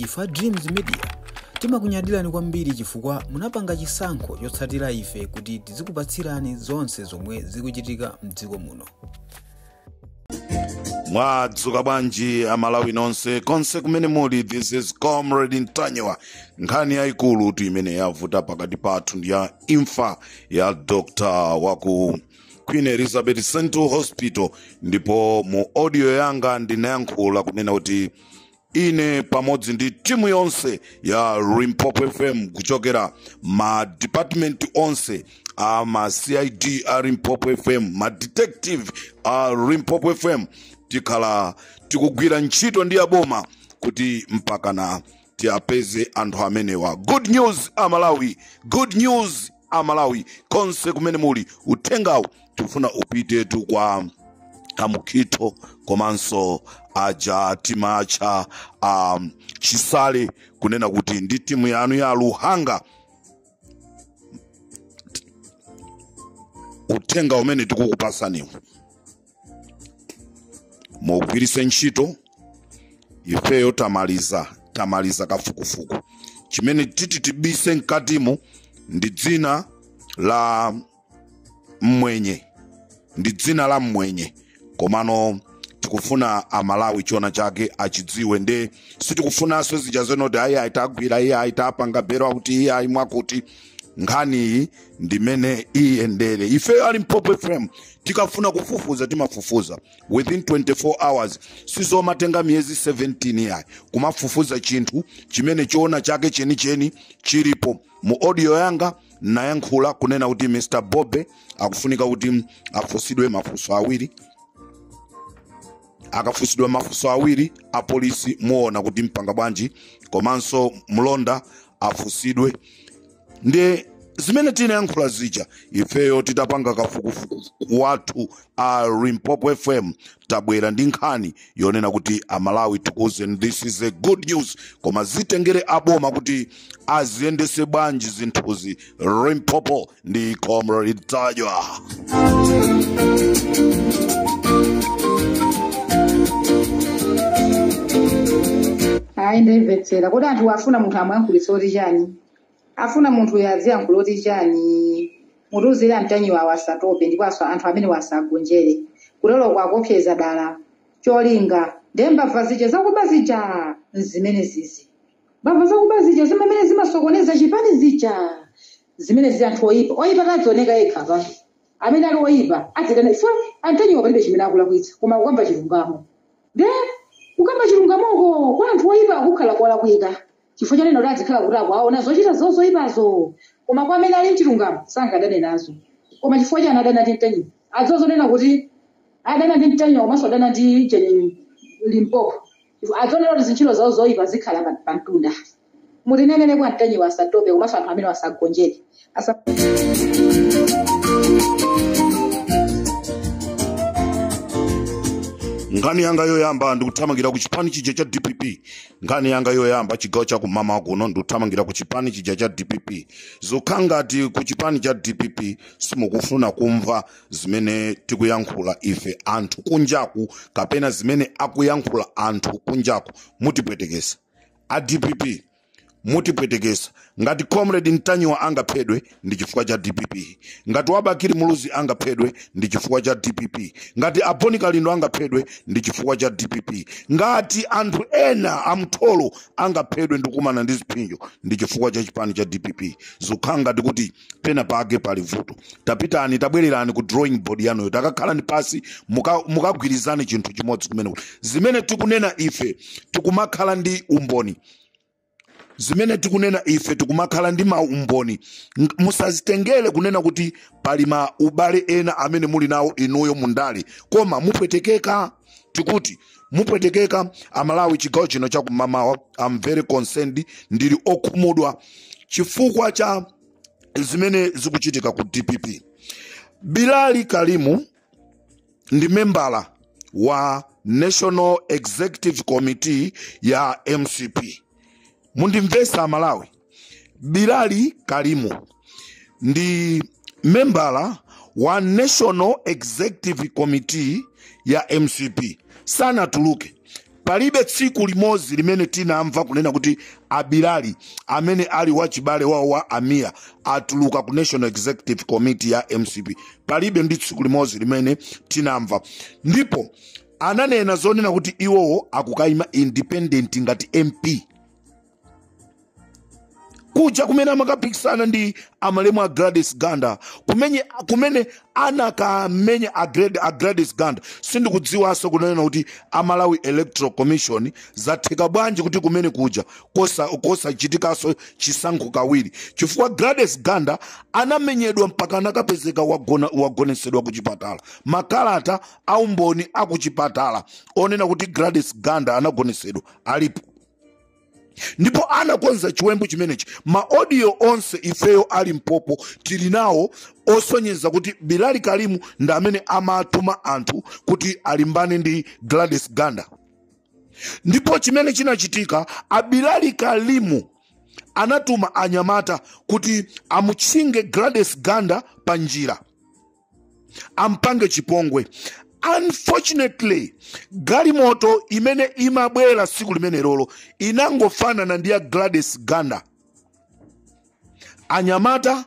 Ifa Dreams Media timakunyadilani kwambiri chifukwa munapanga chisankho chotsatira ife kuti tizikupatsirani zonse zomwe zikuchitika mdziko muno. Mwadzuka bwanji amalawi nonse konse kumene muli. This is Comrade Ntanyiwa. Nkhani yaikulu imene yavuta pakati pathu ndi ya imfa ya Dr. waku Queen Elizabeth Central Hospital, ndipo mu audio yanga ndinayankhula kunena kuti ine pamodzi ndi timu yonse ya Limpopo FM kuchokera ma department onse ma CID a Limpopo FM, ma detective a Limpopo FM, tikhala tikugwira ntchito ndi aboma kuti mpakana tiapeze anthu amenewa. Good news amalawi, good news amalawi konse kumene muli. Uthengawu tufuna upite tu kwa Amukito komanso aja timacha Chisale kunena kuti ndi timu yanu ya Luhanga. Uthenga umene tikukupasaniwo mugwirise ntchito. Ifeyo tamaliza kafukufuku. Chimene titi tibise mkatimo ndi dzina la mwenye, ndi dzina la mwenye. Komano tikufuna amalawi chona chake achidziwe, nde sitikufunanso zija zenoti ayi aitagwira iye aitapanga bero kuti iye aimwakuti. Nkhani ndimene iyendere. Ife ali Limpopo FM tikafuna kufufuza timafufuza within 24 hours. Sizomatenga miyezi 17 yayi kumafufuza chinthu chimene chona chake cheni chilipo. Mu audio yanga nayankhula kunena kuti Mr. Bobe akufunika kuti afusidwe mafuso awiri. Akafusidwa mafuso awiri a polisi muona kuti mpanga bwanji, komanso mlonda afusidwe. Nde zimene tinayankhula zija ifeyo titapanga kafukufuku watu a Limpopo FM tabwera ndi nkhani yonena kuti amalawi tikuze this is a good news, koma zitengere aboma kuti aziyendese bwanji zinthuzi. Limpopo ndi Comrade Ntanyiwa. Ndimvetsera kuti anthu afuna munthu amwankhulitsa oti chani, afuna munthu yaziyankhula oti chani. Mutuzire Ntanyiwa wasatope ndipo anthu amene wasagonjere kulero kwakopseza dala cholinga ndembava zija zakuba zija zimene zizi mbava zakuba zija zimene zimasokoneza chipani zija zimene zi anthu oyipa tadzioneka yekha pa amene ali oyipa adzikana ife Ntanyiwa palibe chimene akulakwitsa koma ukamba chilungamo. Nde ukamba chilungamoko kwa anthu oyipa kukhala kwalakwika chifukwa chanena kuti adzikhala kuti akuaona zochita zoyipazo, koma kwa amene ali mchilungamo sangadane nazo. Koma chifukwa chani adana ndi Ntanyiwa adzozonena kuti adana ndi Ntanyiwa komanso adana ndi Jenny Limpopo adzonena kuti zintchito zawo zoyipa zikhala pa mtunda. Mutinenene kwa Ntanyiwa asatope komanso anthu amene wasagonjere Nkhani yanga yoyamba ndikuthamangira ku chipani chija cha DPP. Nkhani yanga yoyamba chigawo cha kumama kuno ndikuthamangira ku chipani chija cha DPP. Zokhangati ku chipani cha DPP simukufuna kumva zimene tikuyankhula ife anthu kunjaku kapena zimene akuyankhula anthu kunjaku. Mutipwetekesa a DPP, mutipwetekesa. Ngati Comrade Ntanyiwa angaphedwe ndi chifukwa cha DPP, ngati Wabakiri Muluzi angaphedwe ndi chifukwa cha DPP, ngati Aboni Kalindo angaphedwe ndi chifukwa cha DPP, ngati anthu ena amtholo angaphedwe ndikumana ndi ziphinjo ndi chifukwa cha chipani cha DPP. Zokhanga ndikuti pena pake pali vuto. Tapitani tabwererani ku drawing board yanuyo, takakhalani pasi mukagwirizane chinthu chimodzi kumene zimene tikunena ife tikumakhala ndi umboni. Zimene tikunena ife tikumakhala ndi maumboni. Musazitengere kunena kuti pali ma ubale ena amene muli nawo inuyo mundale, koma mupwetekeka. Tikuti mupwetekeka amalawi chigawo chino cha kumamawa. I'm very concerned, ndili okhumudwa chifukwa cha zimene zikuchitika ku DPP. Bilali Kalimu ndi membala wa National Executive Committee ya MCP. Mundimvesa amalawi. Bilali Kalimu ndi membala wa National Executive Committee ya MCP. Sana tuluke palibe tsiku limodzi limene tinamva kunena kuti Abilali amene ali wachibale wawo wa Amiya atuluka ku National Executive Committee ya MCP. Palibe ndi tsiku limodzi limene tinamva. Ndipo ananena zonena kuti iwowo akukayima independent ngati MP. Kuja kumene amakapikisana ndi amalemu a Gladys Ganda, kumene anakamenya a Gladys Ganda, sindikudziwanso kunena kuti Amalawi Electoral Commission zatheka bwanji kuti kumene kuja kosa chitikaso chisankho kawiri, chifukwa Gladys Ganda anamenyedwa mpaka anakapezeka wagonesedwa ku chipatala. Makalata aumboni akuchipatala onena kuti Gladys Ganda anagonesedwa alipo. Ndipo anakonza chiwembu chimenechi. Audio onse ifeyo ali mpopo tilinawo osonyeza kuti Bilali Kalimu nda amene amatuma anthu kuti alimbane ndi Gladys Ganda. Ndipo chimene chinachitika, Bilali Kalimu anatuma anyamata kuti amutchinge Gladys Ganda panjira, ampange chipongwe. Unfortunately, galimoto imene imabwera siku limene lolo inangofanana ndi ya Gladys Ganda. Anyamata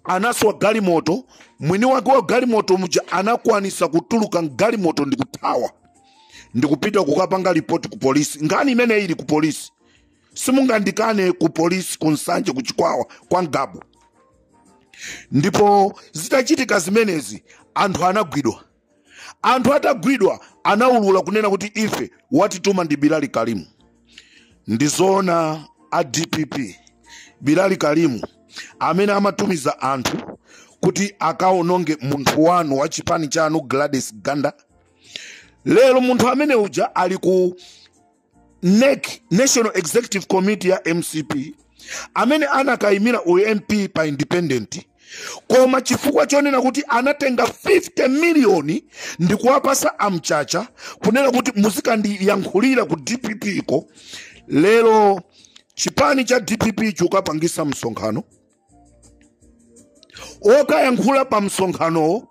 anaswa galimoto, mwini wake wa galimoto muja anakwanisa kutuluka galimoto ndi kuthawa, ndi kupita kukapanga report ku polisi. Ngani imene ili ku polisi, simungandikane ku polisi kunsanje kuchikwawa kwa Ngabu. Ndipo zitachitika zimenezi, anthu anagwidwa. Anthu atagwidwa anaulula kunena kuti ife watituma ndi Bilali Kalimu. Ndizona a DPP Bilali Kalimu amene amatumiza anthu kuti akaononge munthu wanu wa chipani chanu Gladys Ganda. Lero munthu amene uja ali ku NEC, National Executive Committee ya MCP, amene anakayimira UMP pa independent. Koma chifukwa chonena kuti anatenga 50 miliyoni ndi kuwapasa amchacha kunena kuti muzikandiyankhulira ku DPP ko. Lero chipani cha DPP chukapangisa msonkhano. Okayankhula pa msonkhano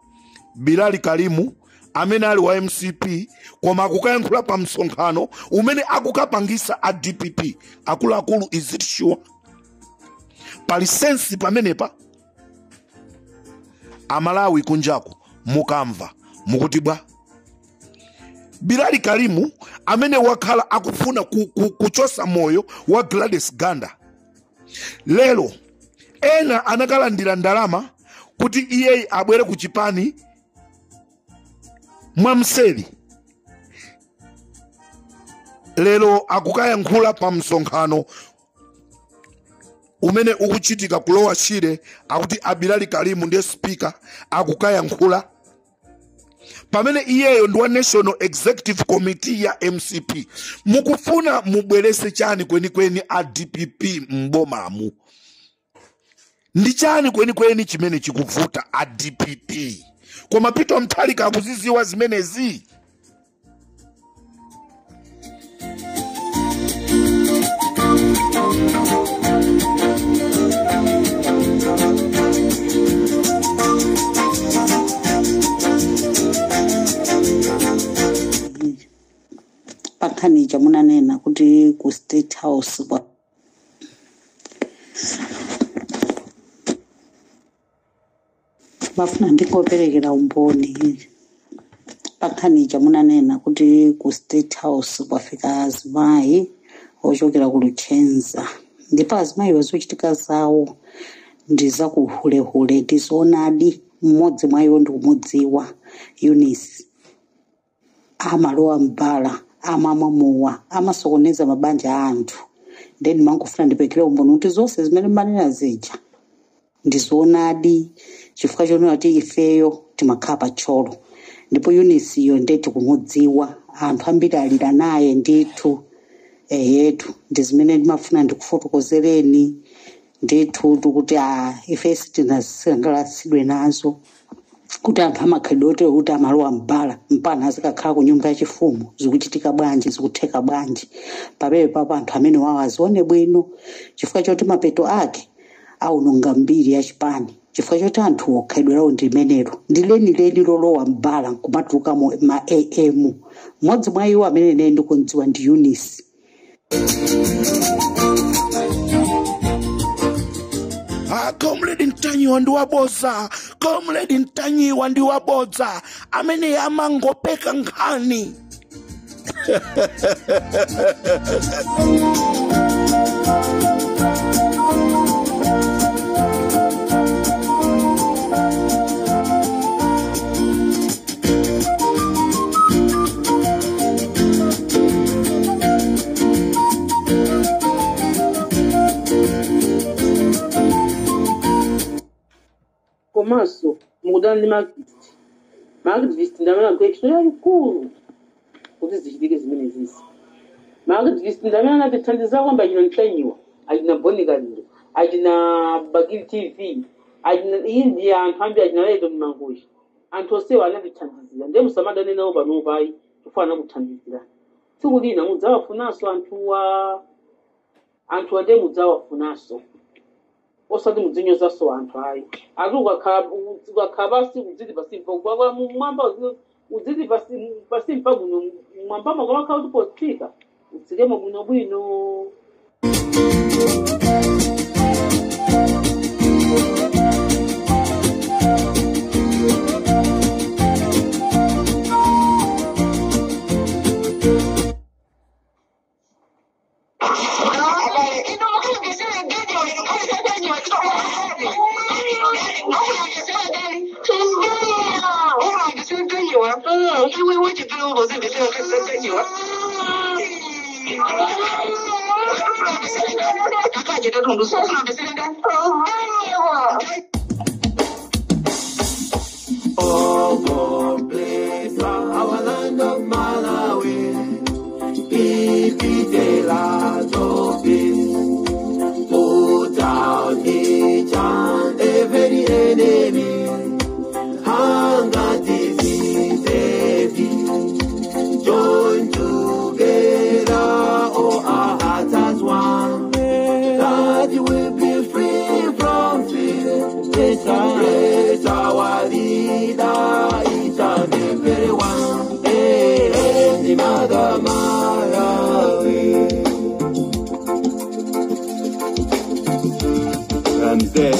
Bilali Kalimu amene ali wa MCP, koma akukayankhula pa msonkhano umene akukapangisa a DPP akuluakulu. Is it sure? Pali sensi pamenepa? Amalawi kunjako mukamva mukuti bwa Bilali Kalimu amene wakhala akufuna kuchosa moyo wa Gladys Ganda, lero ena anakalandira ndalama kuti iye abwere ku chipani mwamseli. Lero akukayankhula pa msonkhano umene ukuchitika kulowa shire akuti Bilali Kalimu ndiye speaker akukayankhula, pamene iyeyo ndi wa National Executive Committee ya MCP. Mukufuna mubwerese chani kwenikweni a DPP mbomamu? Ndi chani kwenikweni chimene chikuvuta a DPP? Koma Peter Mutharika akuziziwa zimenezi. Pakhanija munanena kuti ku State House kwa bafuna ndikoperekera umboni. Pakhanija munanena kuti ku State House kwafika azimayi ochokera ku Luchenza, ndipo azimayi wazochitika zawo ndiza kuhulehule. Ndizoonadi mmodzi mwayo ndikumudziwa, Eunice amalowa mbala amamwamuwa amasokoneza mabanja a anthu. Then mangofuna ndipekere umboni kuti zonse zimene manena zija ndizoonadi, chifukwa chonena kuti ifeyo timakhala pa tcholo. Ndipo Eunice iyo ndeti kumudziwa, anthu ambiri alira naye ndithu. Yetu ndi zimene ndimafuna ndikufotokozereni ndithu kuti ife sitinasangalasidwe nazo, kuti anthu amakhalidwe kuti amalowa mbala mpana azikakhala ku nyumba ya chifumu. Zikuchitika bwanji, zikutheka bwanji pamene papa anthu amene wawo azione bwino, chifukwa choti mapeto ake aunonga mbiri ya chipani. chifukwa choti anthu okhaidwerawo ndi limenelo ndi lenileni lolowa mbala nkumatuluka ma am. Mmodzi mwa iwo amene ne ndikudziwa ndi Eunice. Comrade Ntanyiwa ndi wabodza, Comrade Ntanyiwa ndi wabodza amene amangopeka nkhani. Komanso mukudana ndi ma-activist ndamene akuyekiso yalikulu kuti zichitike zimene zizi. Ma-activist ndamene anatithandiza kwamba achina Ntanyiwa, achina Bonikaliro, achina Bagiri TV, achina India, anthu ambiri achina Ledo Mmangoji. Anthu onsewa anatithandizira. Ndiye musamadane nawo panopa ayi kufana kuthandizira. Tsiku lina mudzawafunanso anthuwa ndiye mudzawafunanso. Osati mudzinyozaso anthu ayi. Ati ukakhala pasi udziti pasimpa kwa mwamba udziti pasimpa kuno mwamba makamakhala kuti potsika utsikemo bwinobwino. Oh, bless our land of Malawi. Keep it a lot of peace. Put out each and every enemy. Hunger, disease, join together, oh, our hearts as one. That you will be free from fear. Praise our leader, each and every one. Hey, hey, Mother Malawi. Ramsey,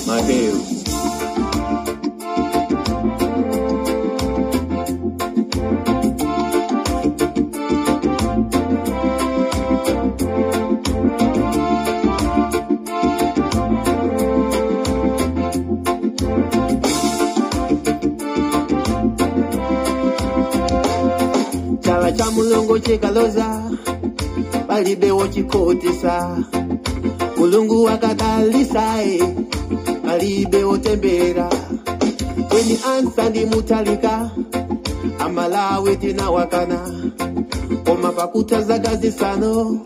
my hail. Chala cha mulungu chikaloza palibewo chikotesa. Mulungu akadalisa palibewo tembera. Weni ansa ndi mutalika Amalawi tinawakana. Koma pakutazaga zisano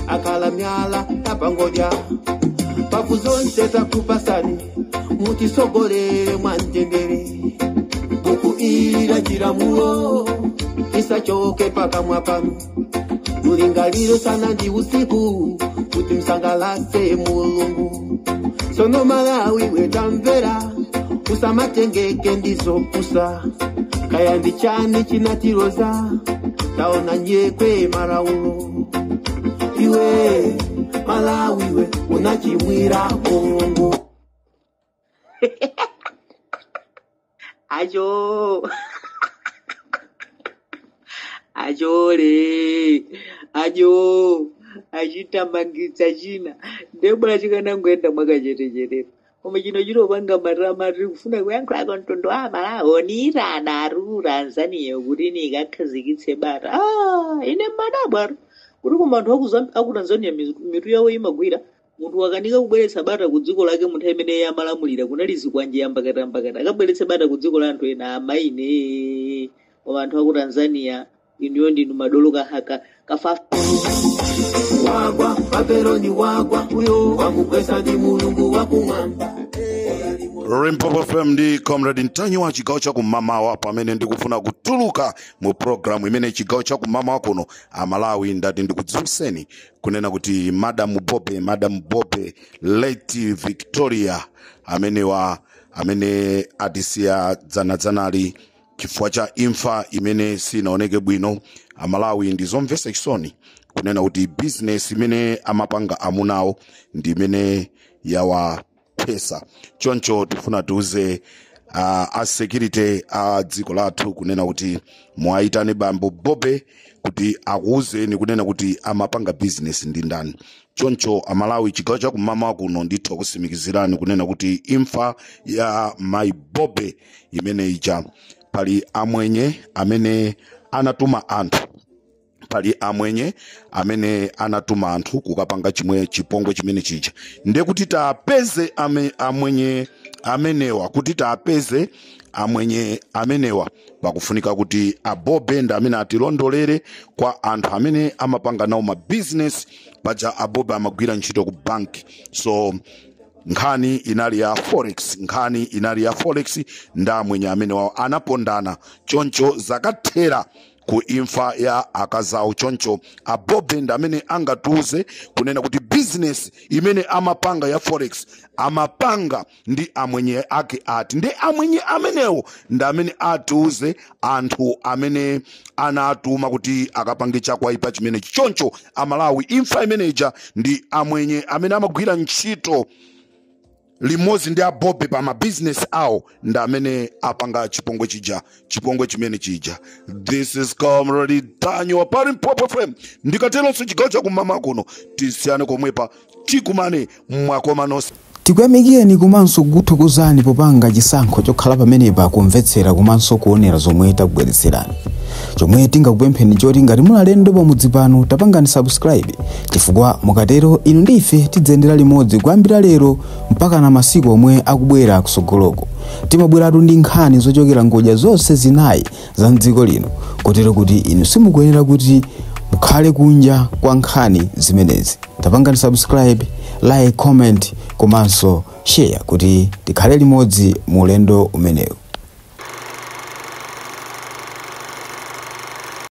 akala myala tapangodya. Pafu zonse zakupasani mutisogolere mwantendere. Buku ila chiramulo isachoke paka mwapanu. Mulingaliro sana ndi usiku kuti msangalase mulungu. Sono Malawi wetamvera usamatengeke ndizopusa. Kaya ndi chani chinatiroza taona nyekwe maraulo. Iwe Malawi we unachimwira Mungu. Ajo. Ajole. Ajo. Achitamangitsa china. Ndebula chikanangoenda mwakachetechetepa. Koma chino chinopanga maramari kufuna kuyankhula kontondo Malawi onira anaru Tanzania kuti nikakhazikitse bata. Ine madabwaro. Kuti koma anthu aku Tanzania mitu yawo imagwira. Munthu wakanika kubweretsa bata ku dziko lake munthu amene amalamulira kunali zikwanje yambakatambakata. Akabweretse bata ku dziko la anthu ena amaine. Koma anthu aku Tanzania iniyo ndinu madolo kahaka kafafu. Wagwa Babeloni wagwa uyo wakukwesa ndi mulungu wakumwamba. Rimpopo FM ndi Comrade Ntanyiwa chigawo cha kumamawa pamene ndikufuna kutuluka mu programu imene chigawo cha kumamawa kuno Amalawi ndati ndikudziwitseni kunena kuti Madam Bobe late Victoria amene amene atisiya dzanadzanali chifukwa cha imfa imene sinaoneke bwino. Amalawi ndizomvetsa chisoni kunena kuti business imene amapanga amunawo ndi imene yawaphesa. Choncho tifuna tiuze a security a dziko lathu kunena kuti muayitane bambo Bobe kuti akuuzeni kunena kuti amapanga business ndi ndani. Choncho Amalawi chigawo cha kumama kuno ndithu kusimikizirani kunena kuti imfa ya mai Bobe imene ija pali amwenye amene anatuma anthu, pali amwenye amene anatuma anthu kukapanga chimwe chipongwe chimene chija. Ndiye kuti tapeze amwenye amenewa, kuti tapeze amwenye amenewa pakufunika kuti Abobe nda amene atilondolere kwa anthu amene amapanga nawo ma business paja Abobe amagwira ntchito ku bank. So nkhani inali ya forex, nkhani inali ya forex nda amwenye amene wawo anapondana. Choncho zakathera ku imfa ya akazawo. Choncho Abobe nda amene angatuze kunena kuti business imene amapanga ya forex amapanga ndi amwenye ake ati. Ndi amwenye amenewo nda amene atuze anthu amene anatuma kuti akapange chakwaipa chimene. Choncho Amalawi imfa imeneja ndi amwenye amene amagwira ntchito limodzi ndi Abobe pa ma business awo nda amene apanga chipongwe chija, chipongwe chimene chija. This is Comrade Daniel pali Mpopo FM. Ndikatelonso chigawo cha kumama kuno tisiyane komwepa tikumane mwakomanonse. Tikuyamikeni komanso kuthokozani popanga chisankho chokhala pamenepa kumvetsera komanso kuonera zomwe takubweretserani. Chomwe tingakupempheni choti ngati muli alendo pamudzi pano tapangani subscribe, chifukwa mukatero inu ndife tidzendera limodzi kuyambira lero mpaka na masiku omwe akubwera kusogoloko. Timabweratu ndi nkhani zochokera ngodya zonse zinayi za mdziko lino, kotero kuti inu simukuyenera kuti mukhale kunja kwa nkhani zimenezi. Tapangani subscribe, like, comment komanso share kuti tikhale limodzi mu ulendo umenewu.